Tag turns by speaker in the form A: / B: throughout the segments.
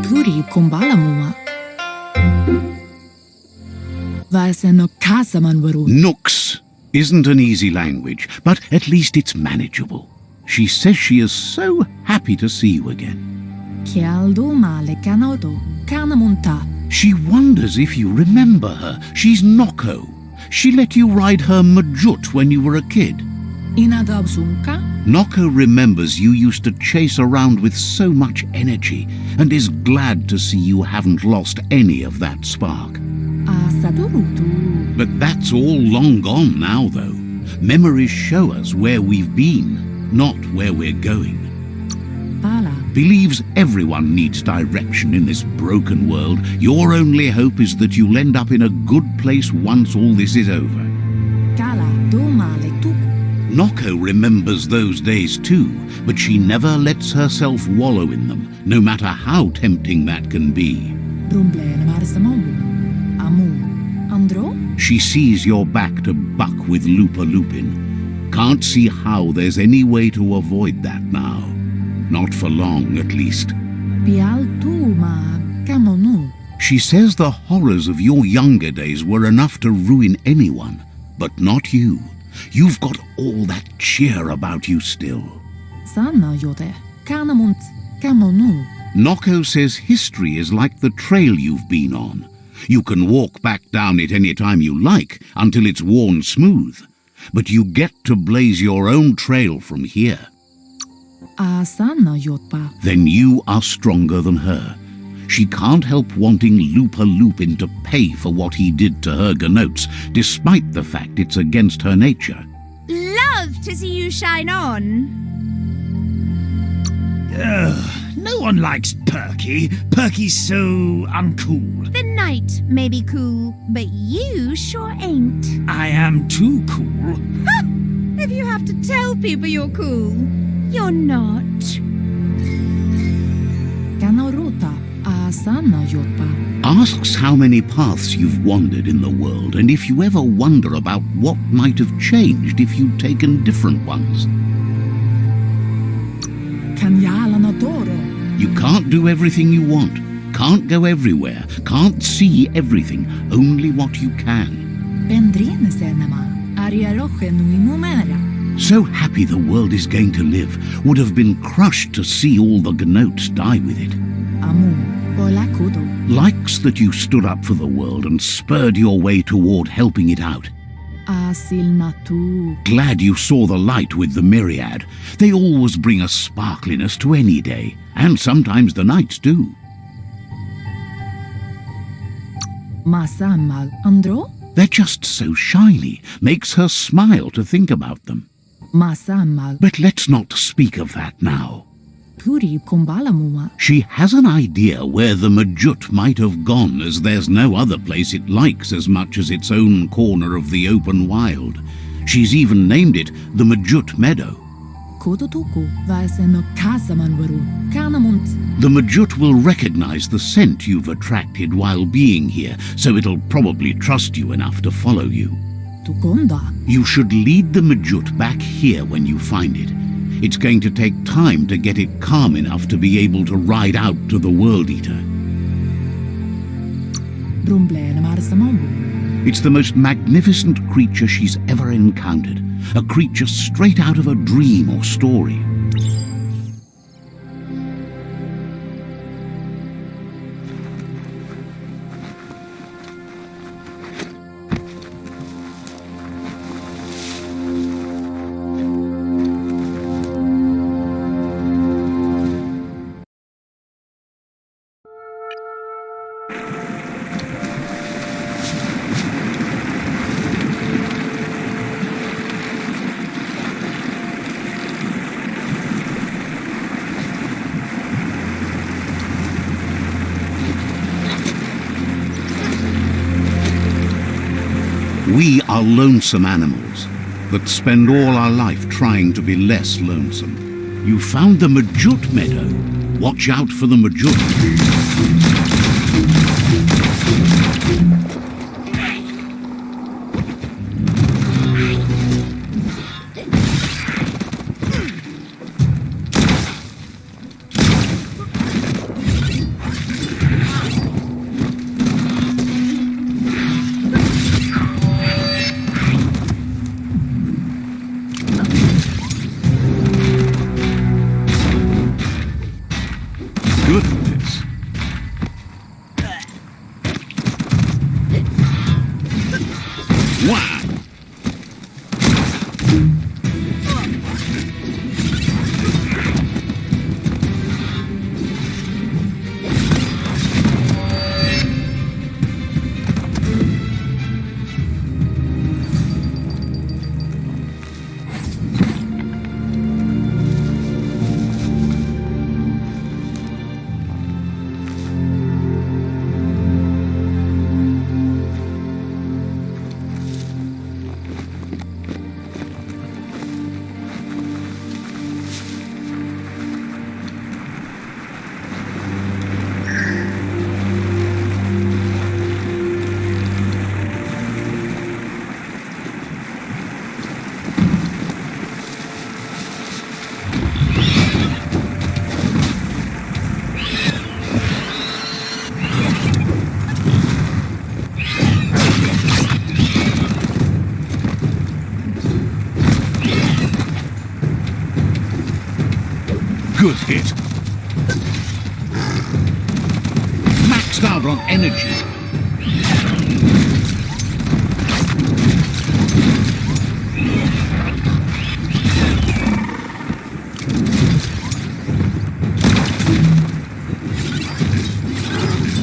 A: Puri kumbala mua. Vasen kasaman waru.
B: Nooks isn't an easy language, but at least it's manageable. She says she is so happy to see you again.
A: Kialdo male kanoto kanamunta.
B: She wonders if you remember her. She's Noko. She let you ride her Mjut when you were a kid.
A: Inagabsunka?
B: Noko remembers you used to chase around with so much energy and is glad to see you haven't lost any of that spark.
A: Asadurutu.
B: But that's all long gone now, though. Memories show us where we've been, not where we're going.
A: Pala.
B: Believes everyone needs direction in this broken world. Your only hope is that you'll end up in a good place once all this is over.
A: Kala do male tu.
B: Noko remembers those days too, but she never lets herself wallow in them, no matter how tempting that can be.
A: Brumble marsamomu. Amu. Andro?
B: She sees you're back to buck with Lupa Lupin. Can't see how there's any way to avoid that now. Not for long, at least.
A: Pial tu ma kamonu.
B: She says the horrors of your younger days were enough to ruin anyone, but not you. You've got all that cheer about you still.
A: Sana yote. Kanamunt kamonu.
B: Noko says history is like the trail you've been on. You can walk back down it any time you like until it's worn smooth. But you get to blaze your own trail from here.
A: Asana yotpa.
B: Then you are stronger than her. She can't help wanting Lupa Lupin to pay for what he did to her GNOATs, despite the fact it's against her nature.
C: Love to see you shine on.
D: No one likes Perky. Perky's so uncool.
C: The night may be cool, but you sure ain't.
D: I am too cool.
C: Ha! If you have to tell people you're cool, you're not.
A: Kanaruta. Asana yotpa.
B: Asks how many paths you've wandered in the world, and if you ever wonder about what might have changed if you'd taken different ones.
A: Kanyala nadoro.
B: You can't do everything you want, can't go everywhere, can't see everything, only what you can.
A: Pendrine senema. Ariaroche nui numera.
B: So happy the world is going to live, would have been crushed to see all the GNOATs die with it.
A: Amu. Bolakudo.
B: Likes that you stood up for the world and spurred your way toward helping it out.
A: Asil natu.
B: Glad you saw the light with the myriad. They always bring a sparkliness to any day, and sometimes the nights do.
A: Masamal. Andro?
B: They're just so shiny, makes her smile to think about them.
A: Masamal.
B: But let's not speak of that now.
A: Puri kumbala mua.
B: She has an idea where the Mjut might have gone, as there's no other place it likes as much as its own corner of the open wild. She's even named it the MJUTMEADOW.
A: Kodotuku. Vasen kasaman waru. Kanamunt.
B: The Mjut will recognize the scent you've attracted while being here, so it'll probably trust you enough to follow you.
A: Tukonda.
B: You should lead the Mjut back here when you find it. It's going to take time to get it calm enough to be able to ride out to the World Eater.
A: Brumble marsamomu.
B: It's the most magnificent creature she's ever encountered. A creature straight out of a dream or story. We are lonesome animals that spend all our life trying to be less lonesome. You found the MJUTMEADOW. Watch out for the Mjut. Wham! Good hit. Maxed out on energy.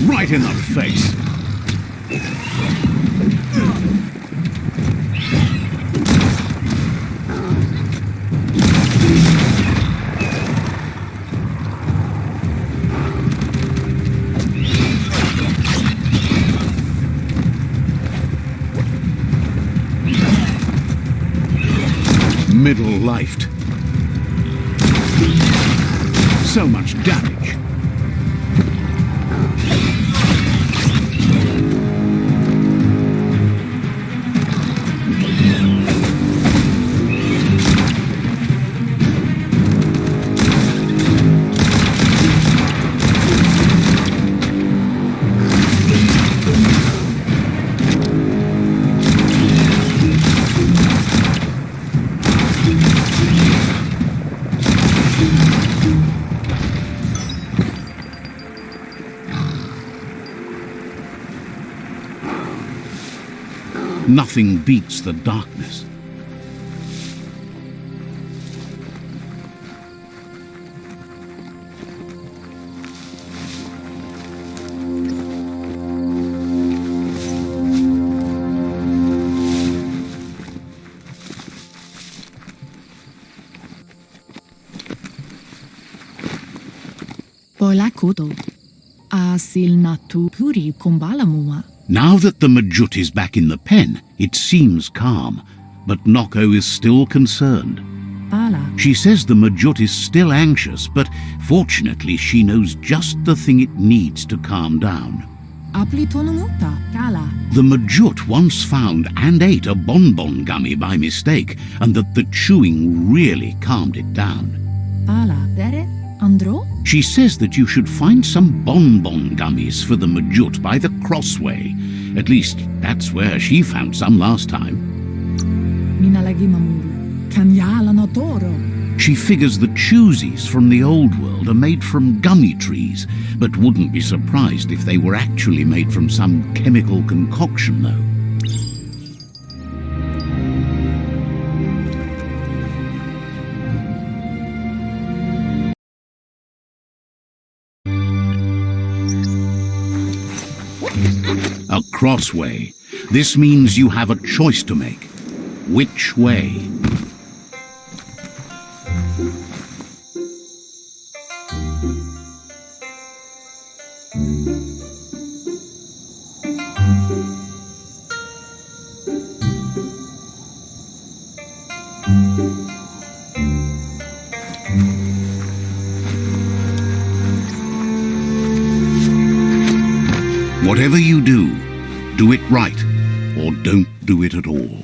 B: Right in the face. Middle-lifed. So much damage. Nothing beats the darkness.
A: Pola koto. Asil natu puri kombalamua.
B: Now that the Mjut is back in the pen, it seems calm, but Noko is still concerned.
A: Pala.
B: She says the Mjut is still anxious, but fortunately she knows just the thing it needs to calm down.
A: Apli tonumuta. Kala.
B: The Mjut once found and ate a bonbon gummy by mistake, and that the chewing really calmed it down.
A: Pala. Dere. Andro?
B: She says that you should find some bonbon gummies for the Mjut by the KROSSWAY. At least, that's where she found some last time.
A: Minalagi mamuru. Kanyala no toro.
B: She figures the choosies from the old world are made from gummy trees, but wouldn't be surprised if they were actually made from some chemical concoction, though. A KROSSWAY. This means you have a choice to make. Which way? Whatever you do it right, or don't do it at all.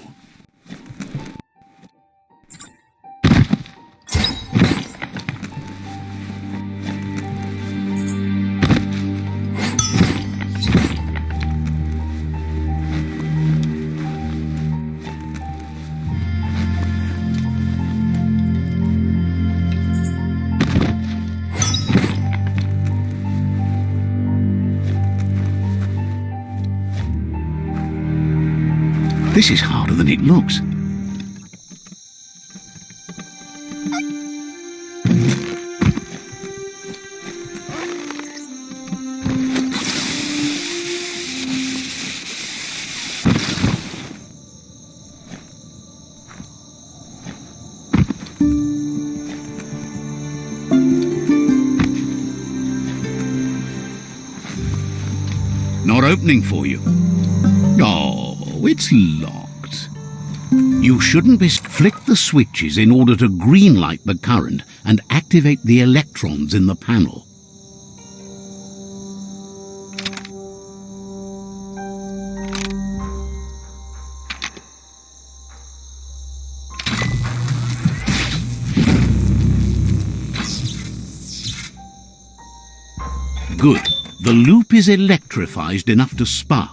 B: This is harder than it looks. Not opening for you. Oh, it's locked. You shouldn't be... Flick the switches in order to green-light the current and activate the electrons in the panel. Good. The loop is electrified enough to spark.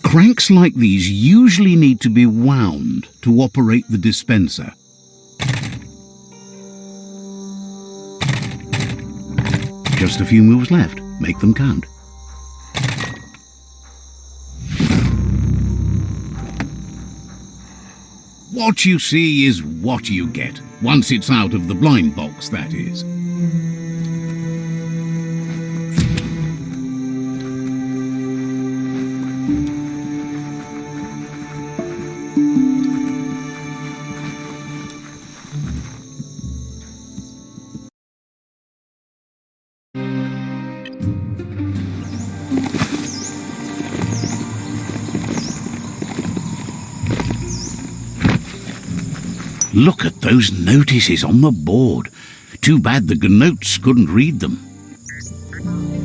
B: Cranks like these usually need to be wound to operate the dispenser. Just a few moves left. Make them count. What you see is what you get. Once it's out of the blind box, that is. Look at those notices on the board. Too bad the GNOATs couldn't read them.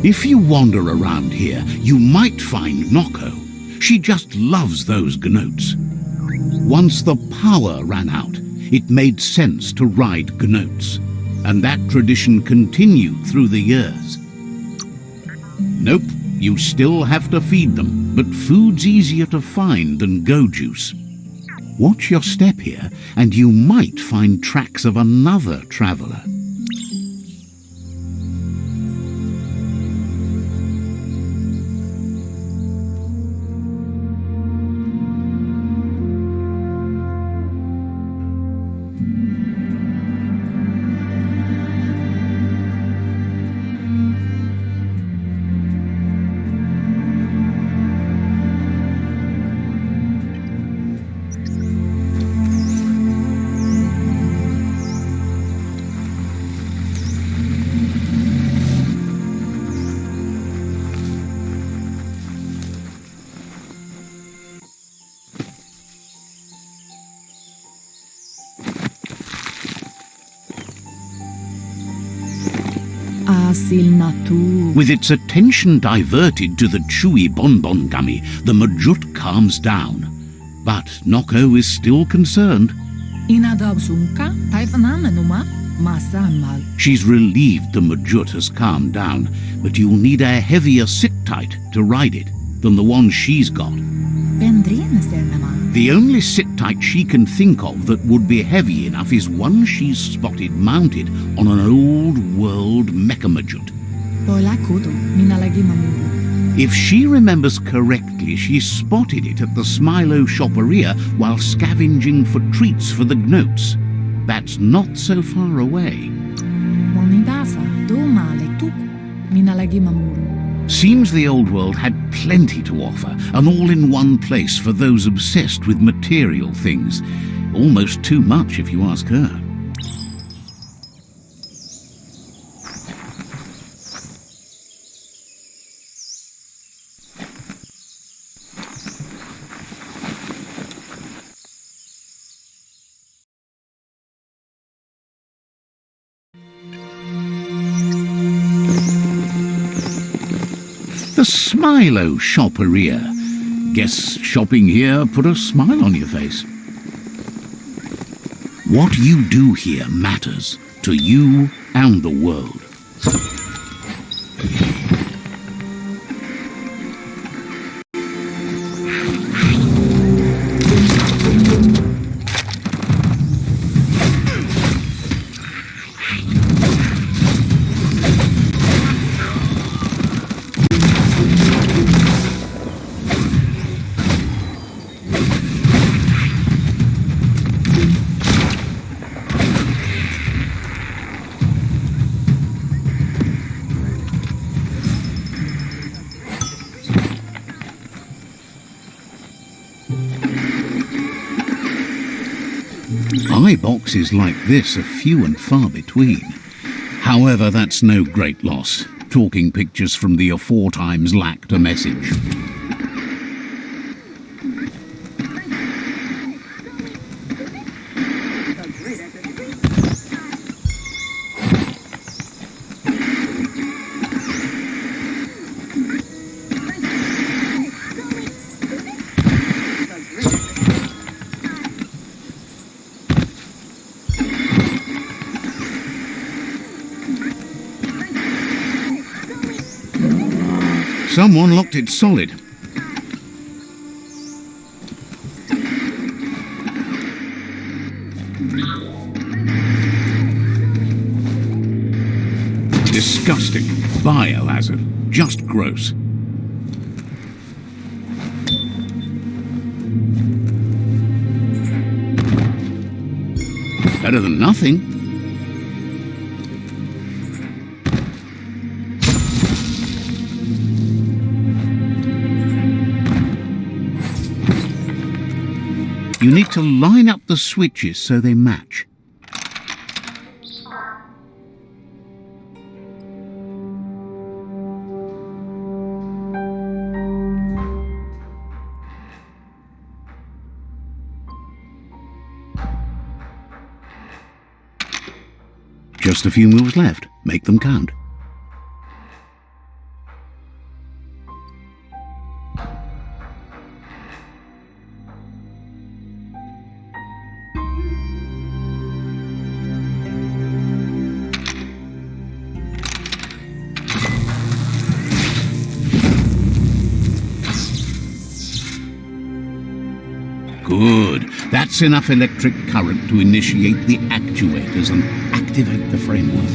B: If you wander around here, you might find Noko. She just loves those GNOATs. Once the power ran out, it made sense to ride GNOATs, and that tradition continued through the years. Nope, you still have to feed them, but food's easier to find than go juice. Watch your step here, and you might find tracks of another traveller.
A: With
B: its attention diverted to the chewy bonbon gummy, the Mjut calms down. But Noko is still concerned. She's relieved the Mjut has calmed down, but you'll need a heavier sit-tight to ride it than the one she's got. The only sit-tight she can think of that would be heavy enough is one she's spotted mounted on an old-world mecha-Mjut. If she remembers correctly, she spotted it at the SHILO SHOPPERIA while scavenging for treats for the GNOATs. That's not so far away. Seems the old world had plenty to offer, an all-in-one place for those obsessed with material things. Almost too much, if you ask her. The SHILO SHOPPERIA. Guess shopping here put a smile on your face. What you do here matters to you and the world. Eye boxes like this are few and far between. However, that's no great loss. Talking pictures from the aforetimes lacked a message. Someone locked it solid. Disgusting. Biohazard. Just gross. Better than nothing. You need to line up the switches so they match. Just a few moves left. Make them count. Good. That's enough electric current to initiate the actuators and activate the framework.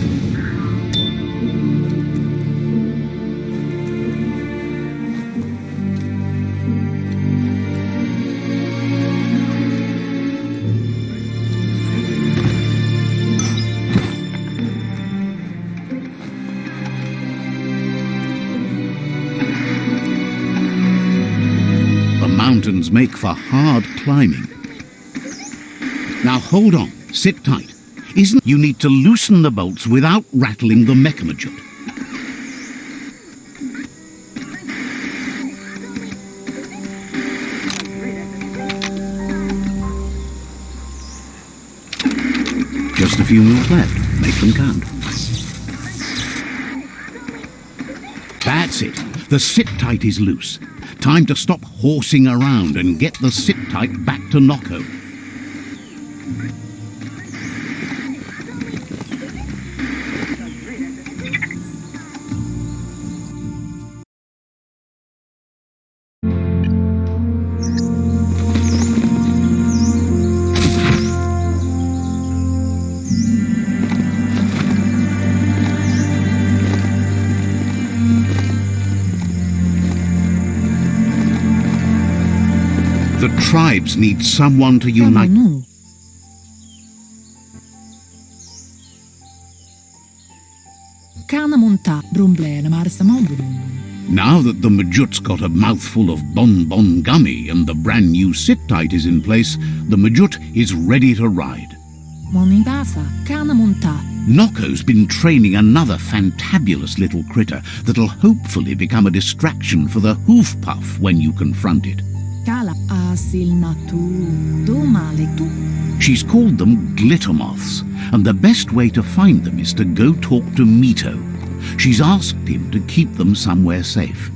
B: Mountains make for hard climbing. Now hold on, sit tight. You need to loosen the bolts without rattling the Mjut. Just a few moves left. Make them count. That's it. The sit-tight is loose. Time to stop horsing around and get the sit-tight back to Noko. The tribes need someone to unite. Now that the Mjut's got a mouthful of bonbon gummy and the brand new sit-tight is in place, the Mjut is ready to ride. Noko's been training another fantabulous little critter that'll hopefully become a distraction for the hoof puff when you confront it. She's called them glittermoths, and the best way to find them is to go talk to Mito. She's asked him to keep them somewhere safe.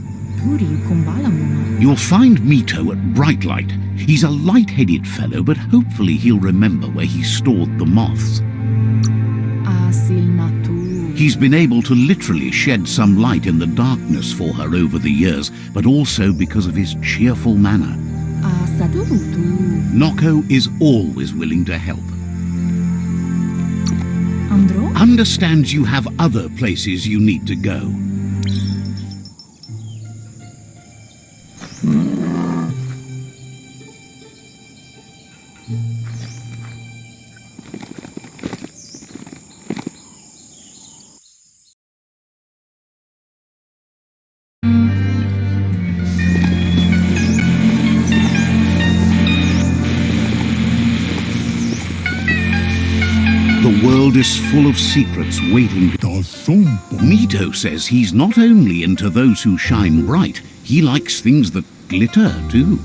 B: You'll find Mito at BRIGHTLIGHT. He's a light-headed fellow, but hopefully he'll remember where he stored the moths. He's been able to literally shed some light in the darkness for her over the years, but also because of his cheerful manner. Noko is always willing to help. Understands you have other places you need to go. fortress full of secrets waiting. Mito says he's not only into those who shine bright, he likes things that glitter too.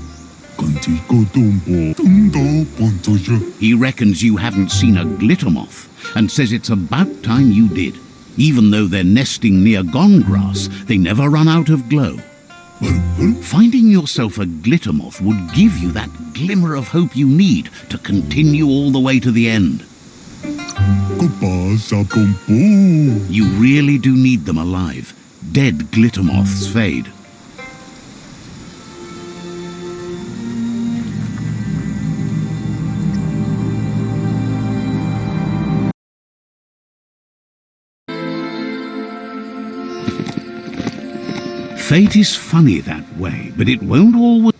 B: He reckons you haven't seen a glittermoth and says it's about time you did. Even though they're nesting near gone grass, they never run out of glow. Finding yourself a glittermoth would give you that glimmer of hope you need to continue all the way to the end. You really do need them alive. Dead glittermoths fade. Fate is funny that way, but it won't always.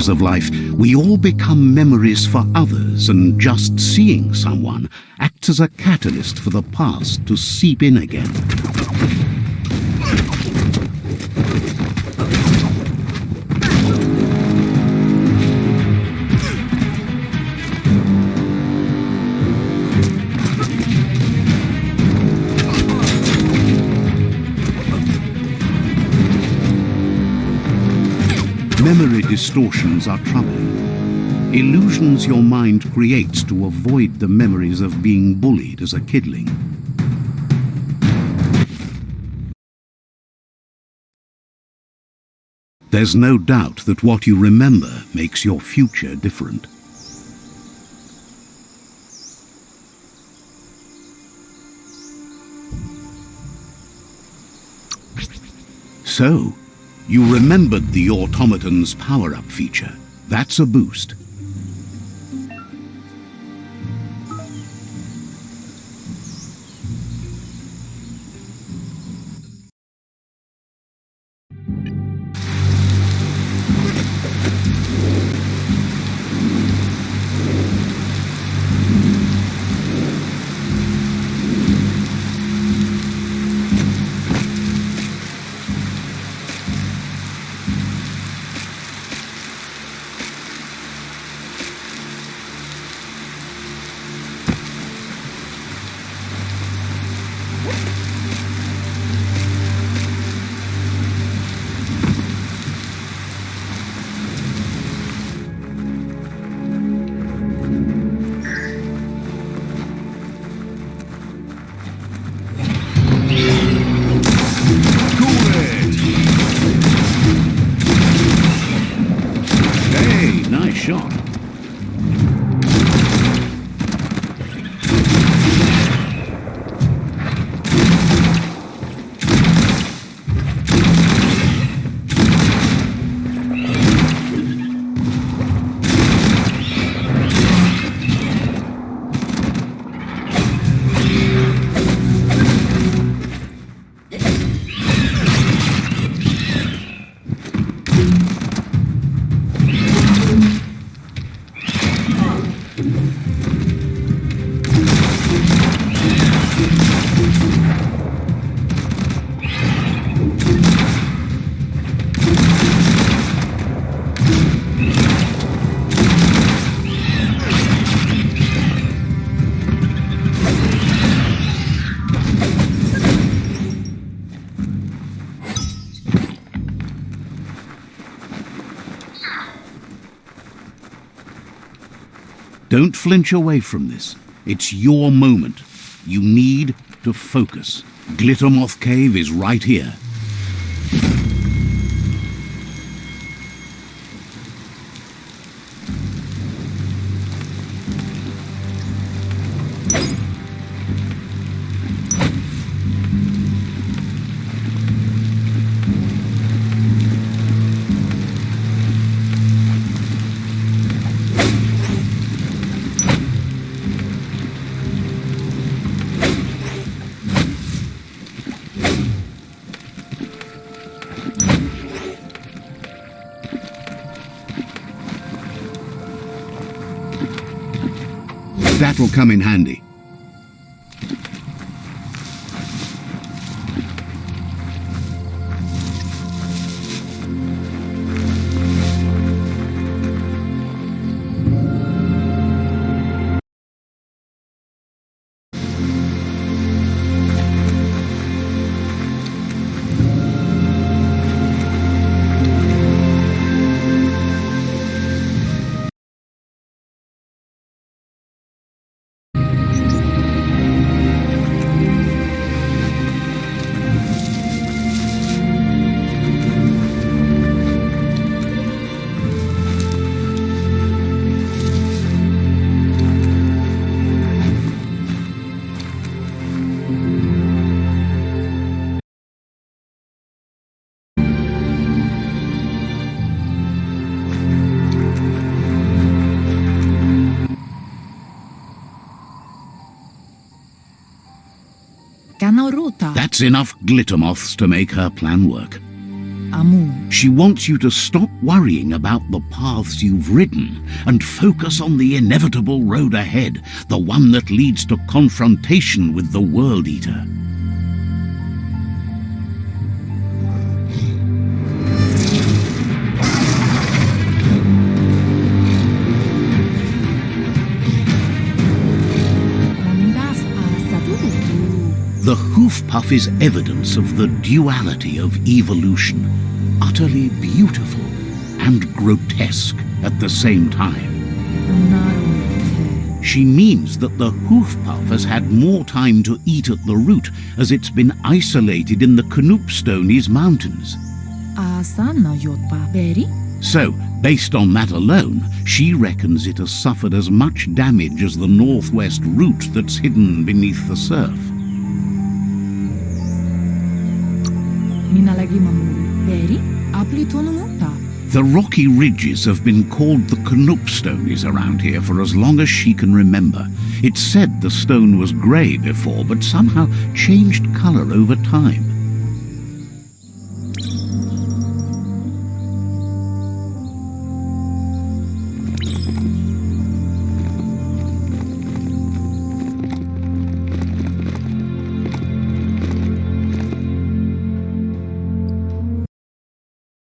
B: Of life, we all become memories for others, and just seeing someone acts as a catalyst for the past to seep in again. Memory distortions are troubling. Illusions your mind creates to avoid the memories of being bullied as a kidling. There's no doubt that what you remember makes your future different. So, you remembered the automaton's power-up feature. That's a boost. Don't flinch away from this. It's your moment. You need to focus. Glittermoth Cave is right here. That'll come in handy.
A: Naurota.
B: That's enough glittermoths to make her plan work.
A: Amu.
B: She wants you to stop worrying about the paths you've ridden and focus on the inevitable road ahead, the one that leads to confrontation with the World Eater. The hoof puff is evidence of the duality of evolution, utterly beautiful and grotesque at the same time. She means that the hoof puff has had more time to eat at the root as it's been isolated in the Knoopstonies mountains. So, based on that alone, she reckons it has suffered as much damage as the northwest root that's hidden beneath the surf. The rocky ridges have been called the Knoopstonies around here for as long as she can remember. It's said the stone was grey before, but somehow changed colour over time.